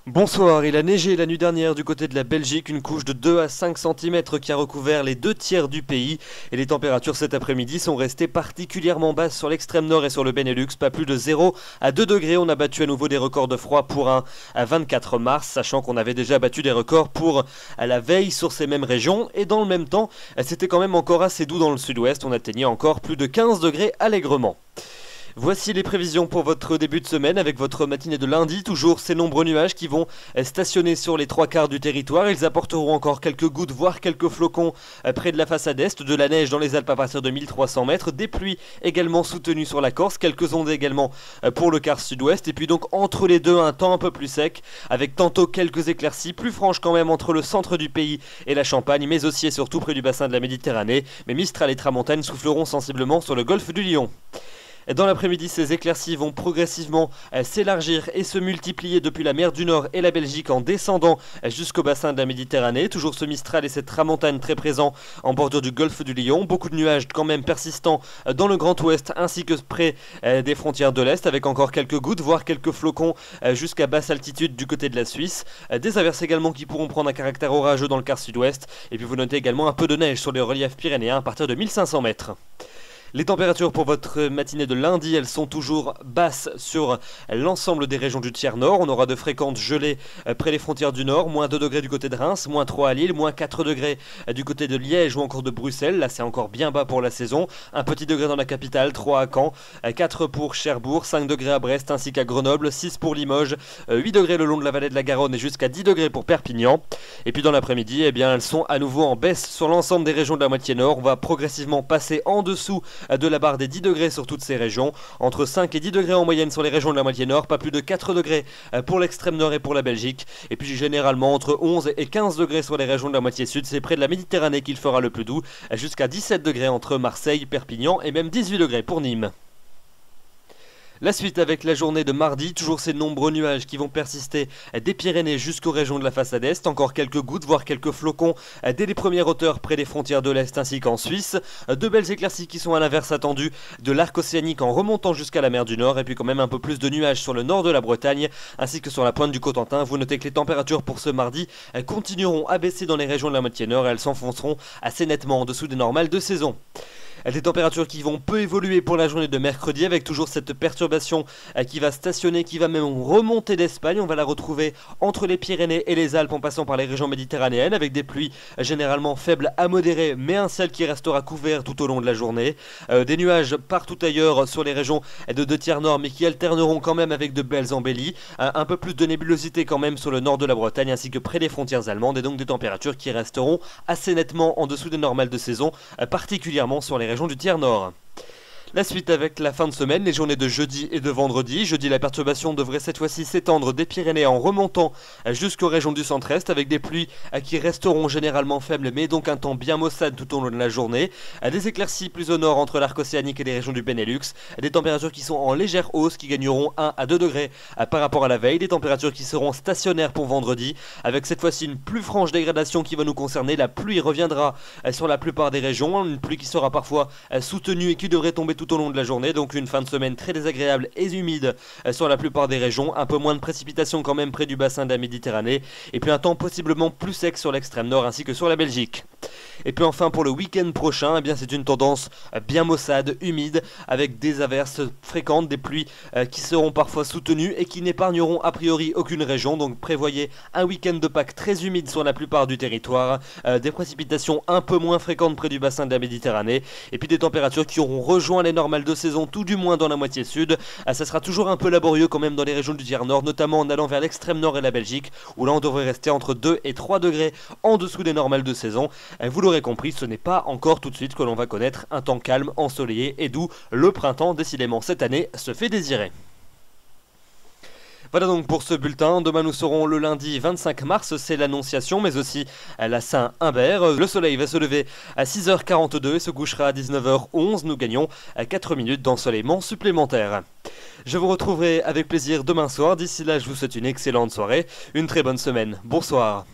Bonsoir, il a neigé la nuit dernière du côté de la Belgique, une couche de 2 à 5 cm qui a recouvert les 2 tiers du pays et les températures cet après-midi sont restées particulièrement basses sur l'extrême nord et sur le Benelux, pas plus de 0 à 2 degrés. On a battu à nouveau des records de froid pour un 24 mars, sachant qu'on avait déjà battu des records pour la veille sur ces mêmes régions et dans le même temps, c'était quand même encore assez doux dans le sud-ouest, on atteignait encore plus de 15 degrés allègrement. Voici les prévisions pour votre début de semaine avec votre matinée de lundi. Toujours ces nombreux nuages qui vont stationner sur les 3/4 du territoire. Ils apporteront encore quelques gouttes, voire quelques flocons près de la façade est. De la neige dans les Alpes à partir de 1300 mètres. Des pluies également soutenues sur la Corse. Quelques ondes également pour le quart sud-ouest. Et puis donc entre les deux, un temps un peu plus sec. Avec tantôt quelques éclaircies plus franches quand même entre le centre du pays et la Champagne. Mais aussi et surtout près du bassin de la Méditerranée. Mais Mistral et Tramontane souffleront sensiblement sur le golfe du Lion. Dans l'après-midi, ces éclaircies vont progressivement s'élargir et se multiplier depuis la mer du Nord et la Belgique en descendant jusqu'au bassin de la Méditerranée. Toujours ce Mistral et cette tramontane très présents en bordure du golfe du Lion. Beaucoup de nuages quand même persistants dans le Grand Ouest ainsi que près des frontières de l'Est avec encore quelques gouttes, voire quelques flocons jusqu'à basse altitude du côté de la Suisse. Des averses également qui pourront prendre un caractère orageux dans le quart sud-ouest. Et puis vous notez également un peu de neige sur les reliefs pyrénéens à partir de 1500 mètres. Les températures pour votre matinée de lundi, elles sont toujours basses sur l'ensemble des régions du tiers nord. On aura de fréquentes gelées près des frontières du nord, moins 2 degrés du côté de Reims, moins 3 à Lille, moins 4 degrés du côté de Liège ou encore de Bruxelles. Là, c'est encore bien bas pour la saison. Un petit degré dans la capitale, 3 à Caen, 4 pour Cherbourg, 5 degrés à Brest ainsi qu'à Grenoble, 6 pour Limoges, 8 degrés le long de la vallée de la Garonne et jusqu'à 10 degrés pour Perpignan. Et puis dans l'après-midi, eh bien, elles sont à nouveau en baisse sur l'ensemble des régions de la moitié nord. On va progressivement passer en dessous de la barre des 10 degrés sur toutes ces régions, entre 5 et 10 degrés en moyenne sur les régions de la moitié nord, pas plus de 4 degrés pour l'extrême nord et pour la Belgique, et puis généralement entre 11 et 15 degrés sur les régions de la moitié sud, c'est près de la Méditerranée qu'il fera le plus doux, jusqu'à 17 degrés entre Marseille, Perpignan et même 18 degrés pour Nîmes. La suite avec la journée de mardi, toujours ces nombreux nuages qui vont persister des Pyrénées jusqu'aux régions de la façade est, encore quelques gouttes, voire quelques flocons dès les premières hauteurs près des frontières de l'Est ainsi qu'en Suisse. De belles éclaircies qui sont à l'inverse attendues de l'arc océanique en remontant jusqu'à la mer du Nord et puis quand même un peu plus de nuages sur le nord de la Bretagne ainsi que sur la pointe du Cotentin. Vous notez que les températures pour ce mardi continueront à baisser dans les régions de la moitié nord et elles s'enfonceront assez nettement en dessous des normales de saison. Des températures qui vont peu évoluer pour la journée de mercredi avec toujours cette perturbation qui va stationner, qui va même remonter d'Espagne. On va la retrouver entre les Pyrénées et les Alpes en passant par les régions méditerranéennes avec des pluies généralement faibles à modérées mais un ciel qui restera couvert tout au long de la journée. Des nuages partout ailleurs sur les régions de 2 tiers nord mais qui alterneront quand même avec de belles embellies. Un peu plus de nébulosité quand même sur le nord de la Bretagne ainsi que près des frontières allemandes et donc des températures qui resteront assez nettement en dessous des normales de saison, particulièrement sur les régions du tiers nord. La suite avec la fin de semaine, les journées de jeudi et de vendredi. Jeudi, la perturbation devrait cette fois-ci s'étendre des Pyrénées en remontant jusqu'aux régions du centre-est avec des pluies qui resteront généralement faibles mais donc un temps bien maussade tout au long de la journée. Des éclaircies plus au nord entre l'arc océanique et les régions du Benelux. Des températures qui sont en légère hausse qui gagneront 1 à 2 degrés par rapport à la veille. Des températures qui seront stationnaires pour vendredi avec cette fois-ci une plus franche dégradation qui va nous concerner. La pluie reviendra sur la plupart des régions. Une pluie qui sera parfois soutenue et qui devrait tomber tout au long de la journée, donc une fin de semaine très désagréable et humide sur la plupart des régions, un peu moins de précipitations quand même près du bassin de la Méditerranée, et puis un temps possiblement plus sec sur l'extrême nord ainsi que sur la Belgique. Et puis enfin pour le week-end prochain, eh bien c'est une tendance bien maussade, humide, avec des averses fréquentes, des pluies qui seront parfois soutenues et qui n'épargneront a priori aucune région, donc prévoyez un week-end de Pâques très humide sur la plupart du territoire, des précipitations un peu moins fréquentes près du bassin de la Méditerranée, et puis des températures qui auront rejoint les normales de saison, tout du moins dans la moitié sud. Ça sera toujours un peu laborieux quand même dans les régions du tiers nord, notamment en allant vers l'extrême nord et la Belgique, où là on devrait rester entre 2 et 3 degrés en dessous des normales de saison. Vous l'aurez compris, ce n'est pas encore tout de suite que l'on va connaître un temps calme, ensoleillé et doux. Le printemps, décidément, cette année, se fait désirer. Voilà donc pour ce bulletin. Demain nous serons le lundi 25 mars, c'est l'Annonciation, mais aussi la Saint-Humbert. Le soleil va se lever à 6h42 et se couchera à 19h11. Nous gagnons 4 minutes d'ensoleillement supplémentaire. Je vous retrouverai avec plaisir demain soir. D'ici là, je vous souhaite une excellente soirée, une très bonne semaine. Bonsoir.